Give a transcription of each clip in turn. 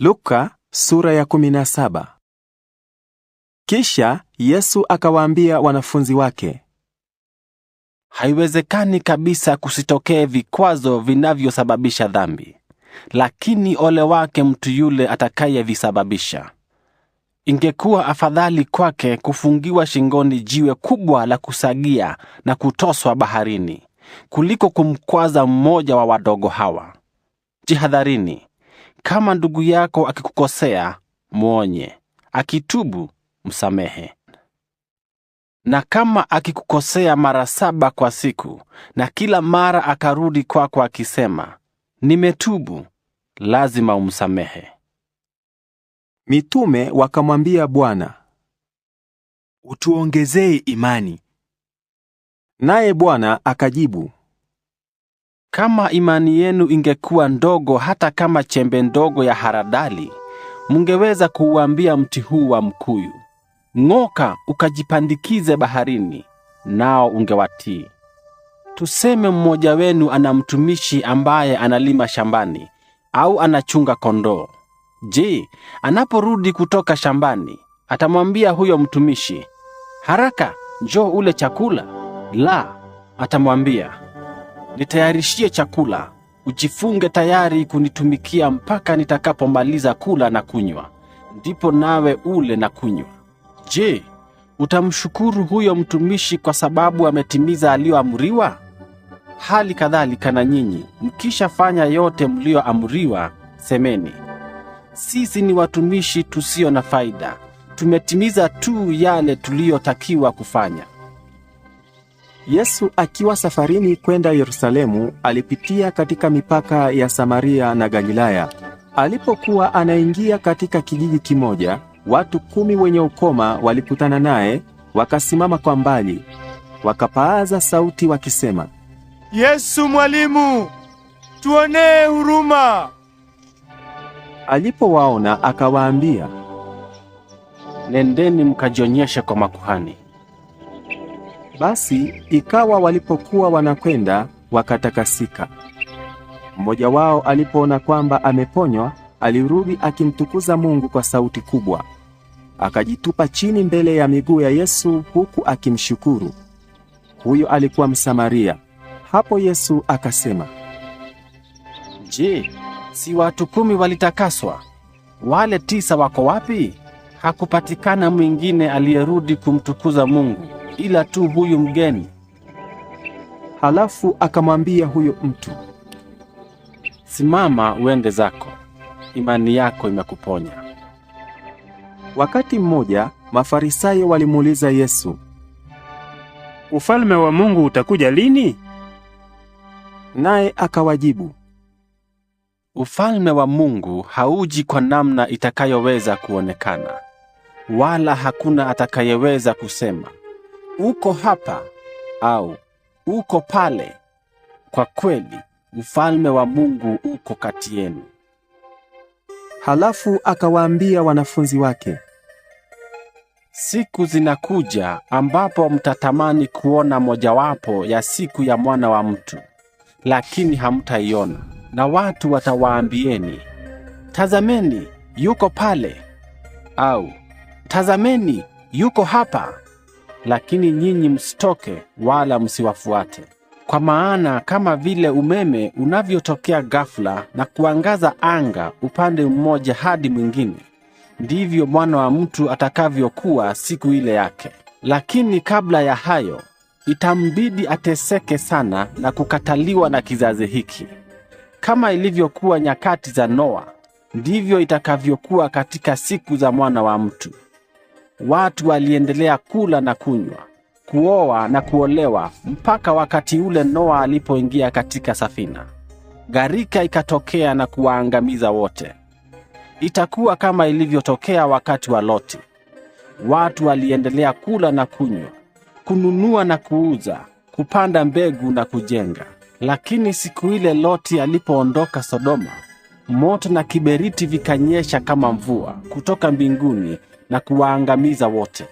Luka sura ya 17. Kisha Yesu akawaambia wanafunzi wake, haiwezekani kabisa kusitokee vikwazo vinavyosababisha dhambi, lakini ole wake mtu yule atakayevisababisha. Ingekuwa afadhali kwake kufungiwa shingoni jiwe kubwa la kusagia na kutoswa baharini, kuliko kumkwaza mmoja wa wadogo hawa. Jihadharini, kama ndugu yako akikukosea, muonye; akitubu, msamehe. Na kama akikukosea mara 7 kwa siku, na kila mara akarudi kwako akisema, nimetubu, lazima umsamehe. Mitume wakamwambia Bwana, utuongezee imani. Naye Bwana akajibu, kama imani yenu ingekuwa ndogo hata kama chembe ndogo ya haradali, mungeweza kuuambia mti huu wa mkuyu, ng'oka ukajipandikize baharini, nao ungewatii. Tuseme mmoja wenu ana mtumishi ambaye analima shambani au anachunga kondoo. Je, anaporudi kutoka shambani, atamwambia huyo mtumishi, haraka, njoo ule chakula? La, atamwambia, nitayarishie chakula, ujifunge tayari kunitumikia mpaka nitakapomaliza kula na kunywa, ndipo nawe ule na kunywa. Je, utamshukuru huyo mtumishi kwa sababu ametimiza aliyoamriwa? Hali kadhalika na nyinyi, mkishafanya yote mlioamriwa, semeni, sisi ni watumishi tusio na faida, tumetimiza tu yale tuliyotakiwa kufanya. Yesu akiwa safarini kwenda Yerusalemu, alipitia katika mipaka ya Samaria na Galilaya. Alipokuwa anaingia katika kijiji kimoja, watu 10 wenye ukoma walikutana naye, wakasimama kwa mbali, wakapaaza sauti wakisema, Yesu Mwalimu, tuonee huruma. Alipowaona akawaambia, nendeni mkajionyeshe kwa makuhani. Basi ikawa walipokuwa wanakwenda, wakatakasika. Mmoja wao alipoona kwamba ameponywa, alirudi akimtukuza Mungu kwa sauti kubwa. Akajitupa chini mbele ya miguu ya Yesu huku akimshukuru. Huyo alikuwa Msamaria. Hapo Yesu akasema, je, si watu 10 walitakaswa? Wale 9 wako wapi? Hakupatikana mwingine aliyerudi kumtukuza Mungu ila tu huyu mgeni. Halafu akamwambia huyo mtu, simama uende zako, imani yako imekuponya. Wakati mmoja Mafarisayo walimuuliza Yesu, ufalme wa Mungu utakuja lini? Naye akawajibu, ufalme wa Mungu hauji kwa namna itakayoweza kuonekana, wala hakuna atakayeweza kusema, uko hapa au uko pale. Kwa kweli, ufalme wa Mungu uko kati yenu. Halafu akawaambia wanafunzi wake, siku zinakuja ambapo mtatamani kuona mojawapo ya siku ya Mwana wa Mtu, lakini hamtaiona. Na watu watawaambieni, tazameni, yuko pale, au tazameni, yuko hapa. Lakini nyinyi msitoke wala msiwafuate. Kwa maana kama vile umeme unavyotokea ghafla na kuangaza anga upande mmoja hadi mwingine, ndivyo Mwana wa Mtu atakavyokuwa siku ile yake. Lakini kabla ya hayo, itambidi ateseke sana na kukataliwa na kizazi hiki. Kama ilivyokuwa nyakati za Noa, ndivyo itakavyokuwa katika siku za Mwana wa Mtu. Watu waliendelea kula na kunywa, kuoa na kuolewa mpaka wakati ule Noa alipoingia katika safina. Gharika ikatokea na kuwaangamiza wote. Itakuwa kama ilivyotokea wakati wa Loti. Watu waliendelea kula na kunywa, kununua na kuuza, kupanda mbegu na kujenga. Lakini siku ile Loti alipoondoka Sodoma, moto na kiberiti vikanyesha kama mvua kutoka mbinguni na kuwaangamiza wote.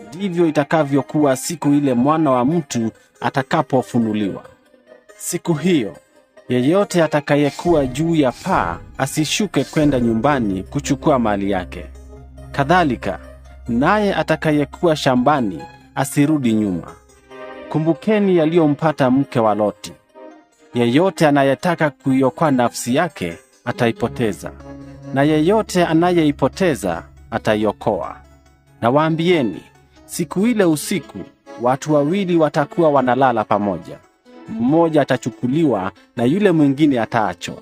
Ndivyo itakavyokuwa siku ile Mwana wa Mtu atakapofunuliwa. Siku hiyo Yeyote atakayekuwa juu ya paa asishuke kwenda nyumbani kuchukua mali yake. Kadhalika, naye atakayekuwa shambani asirudi nyuma. Kumbukeni yaliyompata mke wa Loti. Yeyote anayetaka kuiokoa nafsi yake ataipoteza, na yeyote anayeipoteza ataiokoa. Na waambieni, siku ile usiku, watu wawili watakuwa wanalala pamoja. Mmoja atachukuliwa na yule mwingine ataachwa.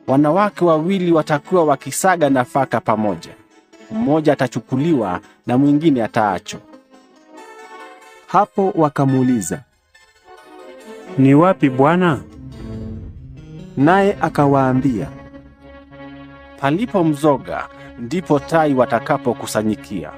Wanawake wawili watakuwa wakisaga nafaka pamoja. Mmoja atachukuliwa na mwingine ataachwa. Hapo wakamuuliza, Ni wapi Bwana? naye akawaambia, Palipo mzoga ndipo tai watakapokusanyikia.